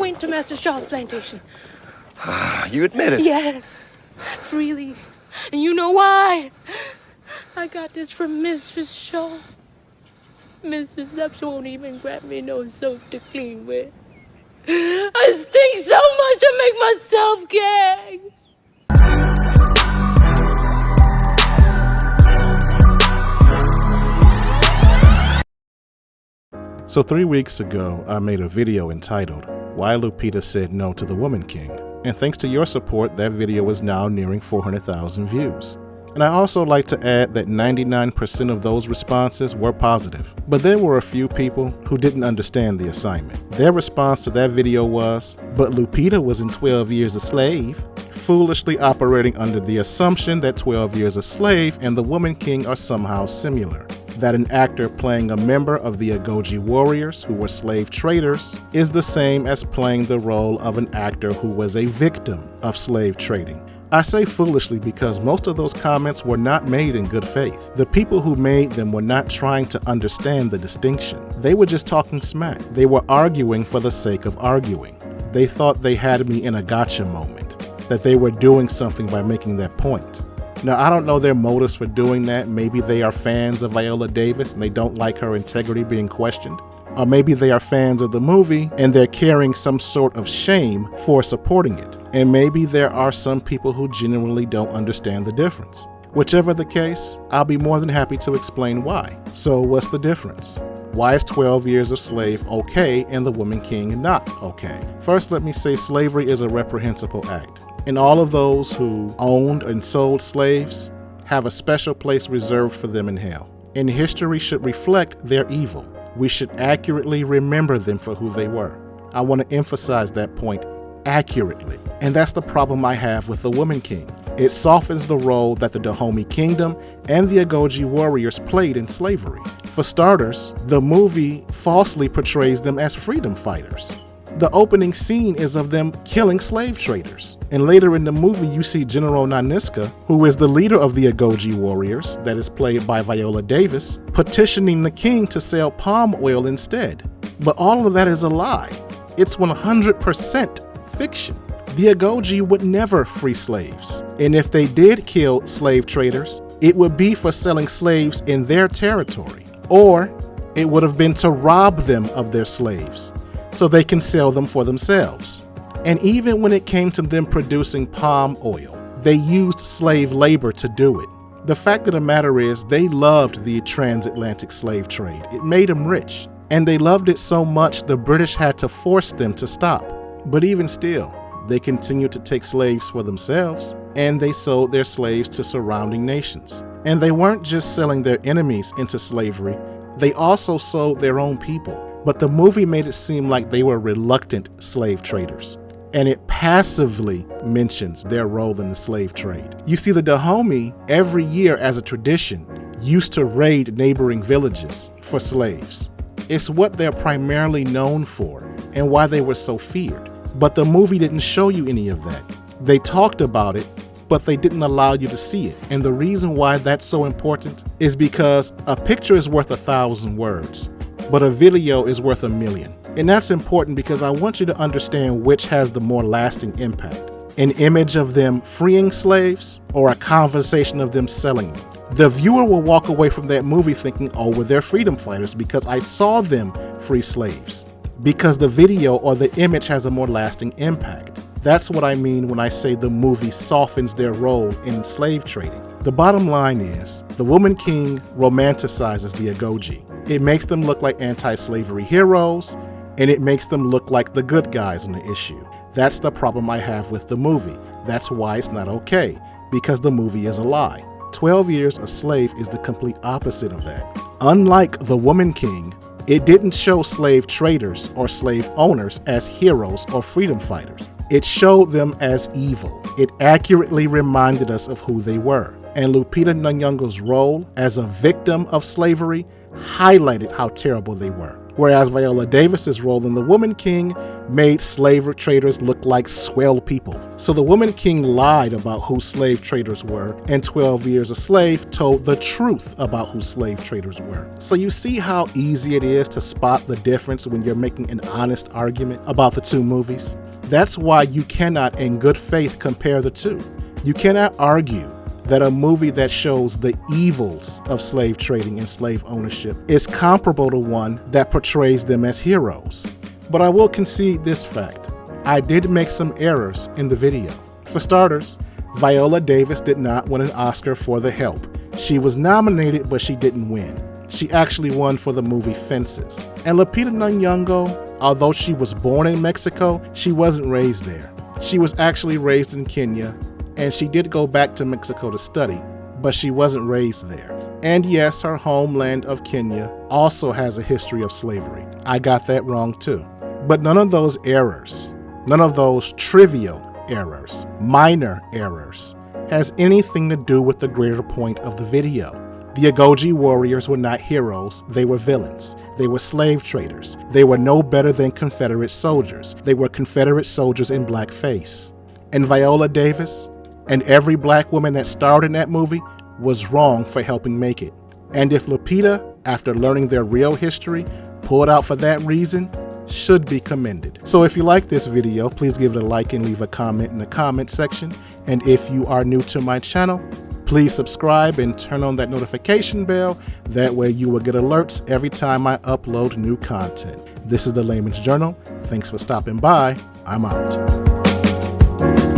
went to Master Shaw's plantation. You admit it? Yes, freely. And you know why? I got this from Mrs. Shaw. Mrs. Stubbs won't even grab me no soap to clean with. I stink so much to make myself gag. So 3 weeks ago, I made a video entitled, Why Lupita Said No to the Woman King. And thanks to your support, that video is now nearing 400,000 views. And I also like to add that 99% of those responses were positive. But there were a few people who didn't understand the assignment. Their response to that video was, but Lupita was in 12 Years a Slave, foolishly operating under the assumption that 12 Years a Slave and the Woman King are somehow similar. That an actor playing a member of the Agoge warriors who were slave traders is the same as playing the role of an actor who was a victim of slave trading. I say foolishly because most of those comments were not made in good faith. The people who made them were not trying to understand the distinction. They were just talking smack. They were arguing for the sake of arguing. They thought they had me in a gotcha moment, that they were doing something by making that point. Now, I don't know their motives for doing that. Maybe they are fans of Viola Davis and they don't like her integrity being questioned. Or maybe they are fans of the movie and they're carrying some sort of shame for supporting it. And maybe there are some people who genuinely don't understand the difference. Whichever the case, I'll be more than happy to explain why. So what's the difference? Why is 12 Years a Slave okay and the Woman King not okay? First, let me say slavery is a reprehensible act. And all of those who owned and sold slaves have a special place reserved for them in hell. And history should reflect their evil. We should accurately remember them for who they were. I want to emphasize that point, accurately. And that's the problem I have with the Woman King. It softens the role that the Dahomey Kingdom and the Agoge warriors played in slavery. For starters, the movie falsely portrays them as freedom fighters. The opening scene is of them killing slave traders. And later in the movie, you see General Naniska, who is the leader of the Agoge warriors, that is played by Viola Davis, petitioning the king to sell palm oil instead. But all of that is a lie. It's 100% fiction. The Agoge would never free slaves. And if they did kill slave traders, it would be for selling slaves in their territory. Or it would have been to rob them of their slaves, so they can sell them for themselves. And even when it came to them producing palm oil, they used slave labor to do it. The fact of the matter is, they loved the transatlantic slave trade. It made them rich. And they loved it so much the British had to force them to stop. But even still, they continued to take slaves for themselves, and they sold their slaves to surrounding nations. And they weren't just selling their enemies into slavery, they also sold their own people. But the movie made it seem like they were reluctant slave traders. And it passively mentions their role in the slave trade. You see, the Dahomey, every year as a tradition, used to raid neighboring villages for slaves. It's what they're primarily known for and why they were so feared. But the movie didn't show you any of that. They talked about it, but they didn't allow you to see it. And the reason why that's so important is because a picture is worth 1,000 words. But a video is worth 1,000,000. And that's important because I want you to understand which has the more lasting impact. An image of them freeing slaves or a conversation of them selling them. The viewer will walk away from that movie thinking, oh, well, they're freedom fighters because I saw them free slaves. Because the video or the image has a more lasting impact. That's what I mean when I say the movie softens their role in slave trading. The bottom line is, the Woman King romanticizes the Agoge. It makes them look like anti-slavery heroes, and it makes them look like the good guys on the issue. That's the problem I have with the movie. That's why it's not okay, because the movie is a lie. 12 Years a Slave is the complete opposite of that. Unlike the Woman King, it didn't show slave traders or slave owners as heroes or freedom fighters. It showed them as evil. It accurately reminded us of who they were. And Lupita Nyong'o's role as a victim of slavery highlighted how terrible they were. whereas Viola Davis's role in The Woman King made slave traders look like swell people. So The Woman King lied about who slave traders were, and 12 Years a Slave told the truth about who slave traders were. So you see how easy it is to spot the difference when you're making an honest argument about the two movies? That's why you cannot in good faith compare the two. You cannot argue that a movie that shows the evils of slave trading and slave ownership is comparable to one that portrays them as heroes. But I will concede this fact. I did make some errors in the video. For starters, Viola Davis did not win an Oscar for The Help. She was nominated, but she didn't win. She actually won for the movie Fences. And Lupita Nyong'o, although she was born in Mexico, she wasn't raised there. She was actually raised in Kenya, and she did go back to Mexico to study, but she wasn't raised there. And yes, her homeland of Kenya also has a history of slavery. I got that wrong too. But none of those errors, none of those trivial errors, minor errors, has anything to do with the greater point of the video. The Agoge warriors were not heroes, they were villains. They were slave traders. They were no better than Confederate soldiers. They were Confederate soldiers in blackface. And Viola Davis, and every black woman that starred in that movie, was wrong for helping make it. And if Lupita, after learning their real history, pulled out for that reason, should be commended. So if you like this video, please give it a like and leave a comment in the comment section. And if you are new to my channel, please subscribe and turn on that notification bell. That way you will get alerts every time I upload new content. This is the Layman's Journal. Thanks for stopping by. I'm out.